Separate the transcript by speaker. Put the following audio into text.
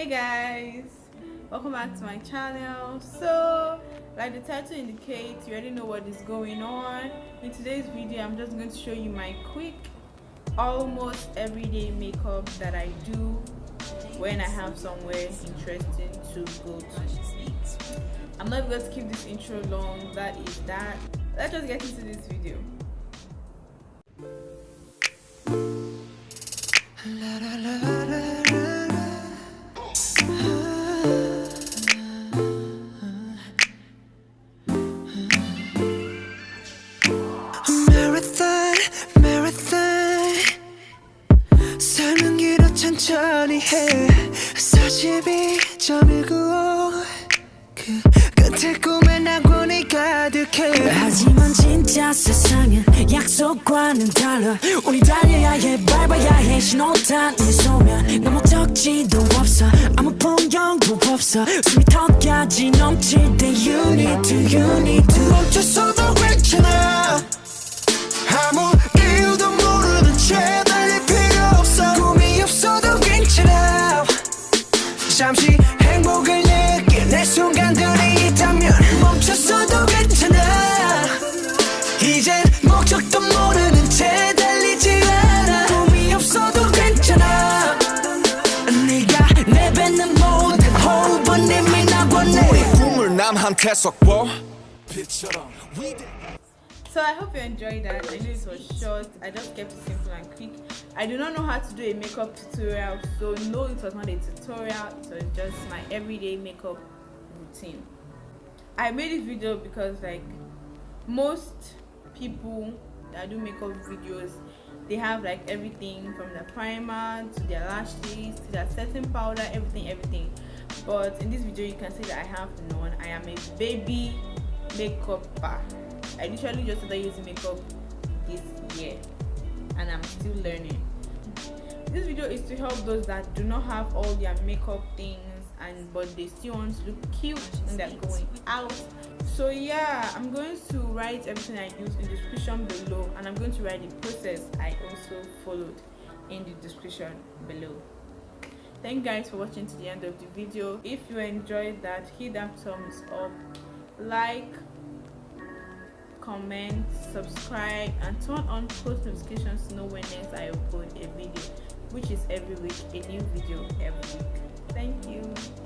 Speaker 1: Hey guys, welcome back to my channel. So like the title indicates, you already know what is going on. In today's video I'm just going to show you my quick almost everyday makeup that I do when I have somewhere interesting to go to. I'm not going to keep this intro long. That is that. Let's just get into this video.
Speaker 2: 천천히 해 42.195 그 끝에 꿈에 낙원이 가득해
Speaker 3: 하지만 진짜 세상은 약속과는 달라 우리 달려야 해 밟아야 해 신호탄 이 소면 너 목적지도 없어 아무 풍경도 없어 숨이 턱까지 넘칠 때 you need to
Speaker 2: 멈췄어도 괜찮아 아무 이유도 모르는 채 달릴 필요 없어 꿈이 없어도 괜찮아 잠시 행복을 느낄 내 순간들이 있다면 멈췄어도 괜찮아 이젠 목적도 모르는 채 달리지 않아 꿈이 없어도 괜찮아 네가 내뱉는 모든 호흡은 이미 나왔네 우리 꿈을 남한테 섞어 빛처럼
Speaker 1: So I hope you enjoyed that. I know it was short. I just kept it simple and quick. I do not know how to do a makeup tutorial, so no, it was not a tutorial. It was just my everyday makeup routine. I made this video because like most people that do makeup videos, they have like everything from the primer to their lashes to their setting powder, everything. But in this video you can see that I have none. I am a baby makeupper. I literally just started using makeup this year and I'm still learning. This video is to help those that do not have all their makeup things but they still want to look cute when they're going out. So yeah, I'm going to write everything I use in the description below, and I'm going to write the process I also followed in the description below. Thank you guys for watching to the end of the video. If you enjoyed that, hit that thumbs up, like, comment, subscribe, and turn on post notifications to know when next I upload a video, which is every week, a new video every week. Thank you.